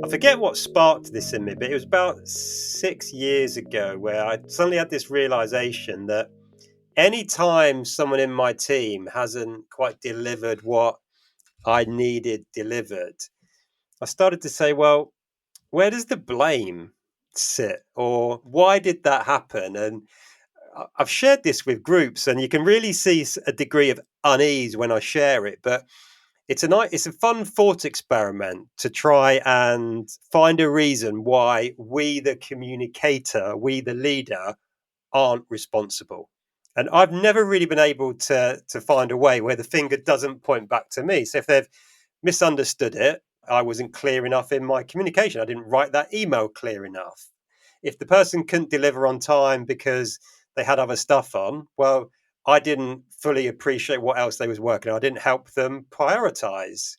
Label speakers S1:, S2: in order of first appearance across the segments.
S1: I forget what sparked this in me, but it was about 6 years ago where I suddenly had this realization that anytime someone in my team hasn't quite delivered what I needed delivered, I started to say, well, where does the blame sit? Or why did that happen? And I've shared this with groups, and you can really see a degree of unease when I share it. But it's a fun thought experiment to try and find a reason why we, the communicator, we, the leader, aren't responsible. And I've never really been able to find a way where the finger doesn't point back to me. So if they've misunderstood it, I wasn't clear enough in my communication. I didn't write that email clear enough. If the person couldn't deliver on time because they had other stuff on, well, I didn't fully appreciate what else they was working on. I didn't help them prioritize.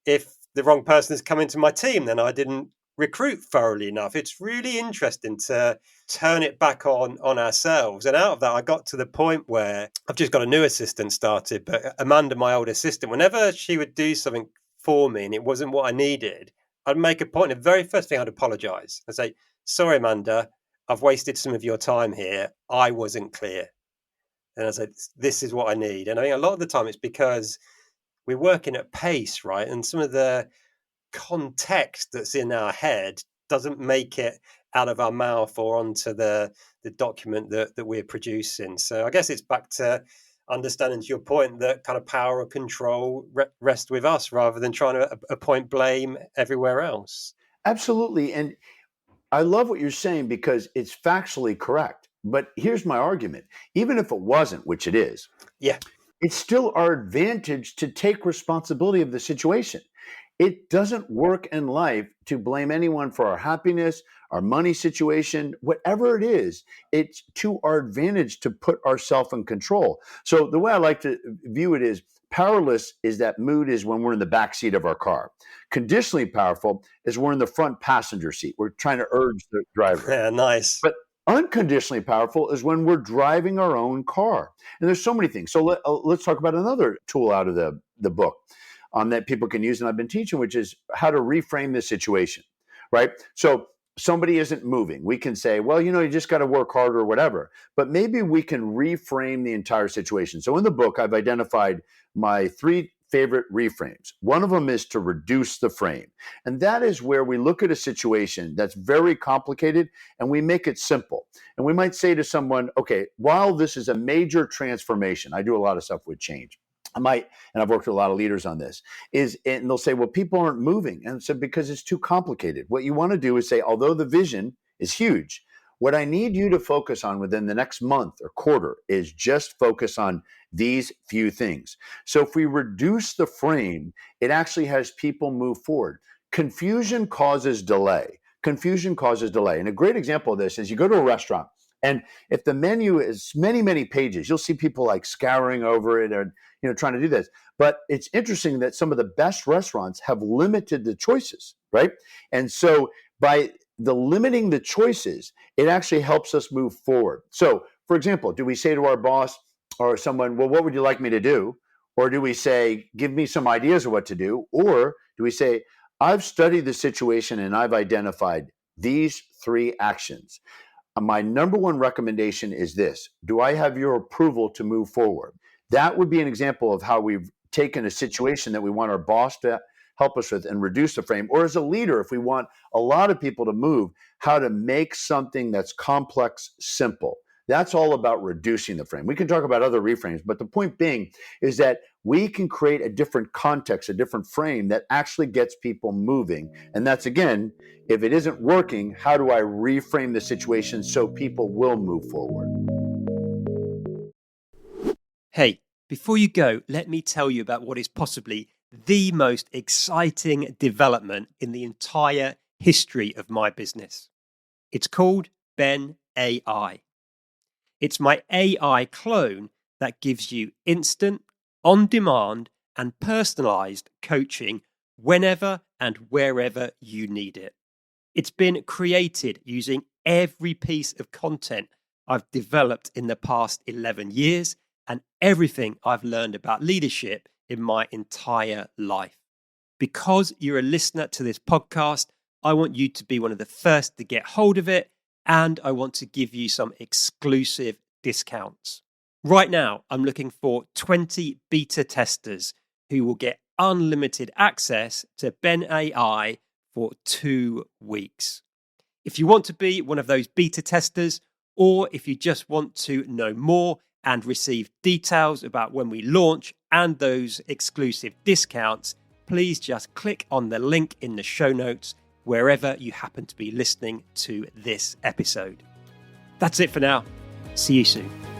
S1: If the wrong person has come into my team, then I didn't recruit thoroughly enough. It's really interesting to turn it back on ourselves. And out of that, I got to the point where I've just got a new assistant started, but Amanda, my old assistant, whenever she would do something for me and it wasn't what I needed, I'd make a point. The very first thing, I'd apologize. I'd say, sorry, Amanda, I've wasted some of your time here. I wasn't clear. And I said, this is what I need. And I think a lot of the time it's because we're working at pace, right? And some of the context that's in our head doesn't make it out of our mouth or onto the document that we're producing. So I guess it's back to understanding, to your point, that kind of power and control rest with us rather than trying to appoint blame everywhere else.
S2: Absolutely. And I love what you're saying because it's factually correct. But here's my argument. Even if it wasn't, which it is,
S1: Yeah.
S2: it's still our advantage to take responsibility of the situation. It doesn't work in life to blame anyone for our happiness, our money situation, whatever it is. It's to our advantage to put ourselves in control. So the way I like to view it is powerless is that mood is when we're in the back seat of our car. Conditionally powerful is we're in the front passenger seat. We're trying to urge the driver.
S1: Yeah, nice.
S2: But unconditionally powerful is when we're driving our own car. And there's so many things. So let's talk about another tool out of the book that people can use, and I've been teaching, which is how to reframe the situation, right? So somebody isn't moving. We can say, well, you just got to work harder or whatever. But maybe we can reframe the entire situation. So in the book, I've identified my 3 favorite reframes. One of them is to reduce the frame. And that is where we look at a situation that's very complicated and we make it simple. And we might say to someone, okay, while this is a major transformation, I do a lot of stuff with change. And I've worked with a lot of leaders on this, and they'll say, well, people aren't moving. And so because it's too complicated. What you want to do is say, although the vision is huge, what I need you to focus on within the next month or quarter is just focus on these few things. So if we reduce the frame, it actually has people move forward. Confusion causes delay. And a great example of this is you go to a restaurant, and if the menu is many, many pages, you'll see people like scouring over it or trying to do this. But it's interesting that some of the best restaurants have limited the choices, right? And so by limiting the choices, it actually helps us move forward. So, for example, do we say to our boss or someone, well, what would you like me to do? Or do we say, give me some ideas of what to do? Or do we say, I've studied the situation and I've identified these 3 actions. My number one recommendation is this: do I have your approval to move forward? That would be an example of how we've taken a situation that we want our boss to help us with and reduce the frame. Or as a leader, if we want a lot of people to move, how to make something that's complex simple. That's all about reducing the frame. We can talk about other reframes, but the point being is that we can create a different context, a different frame that actually gets people moving. And that's, again, if it isn't working, how do I reframe the situation so people will move forward?
S1: Hey, before you go, let me tell you about what is possibly the most exciting development in the entire history of my business. It's called Ben AI. It's my AI clone that gives you instant, on-demand, and personalized coaching whenever and wherever you need it. It's been created using every piece of content I've developed in the past 11 years and everything I've learned about leadership in my entire life. Because you're a listener to this podcast, I want you to be one of the first to get hold of it, and I want to give you some exclusive discounts. Right now, I'm looking for 20 beta testers who will get unlimited access to Ben AI for 2 weeks. If you want to be one of those beta testers, or if you just want to know more and receive details about when we launch and those exclusive discounts, please just click on the link in the show notes wherever you happen to be listening to this episode. That's it for now. See you soon.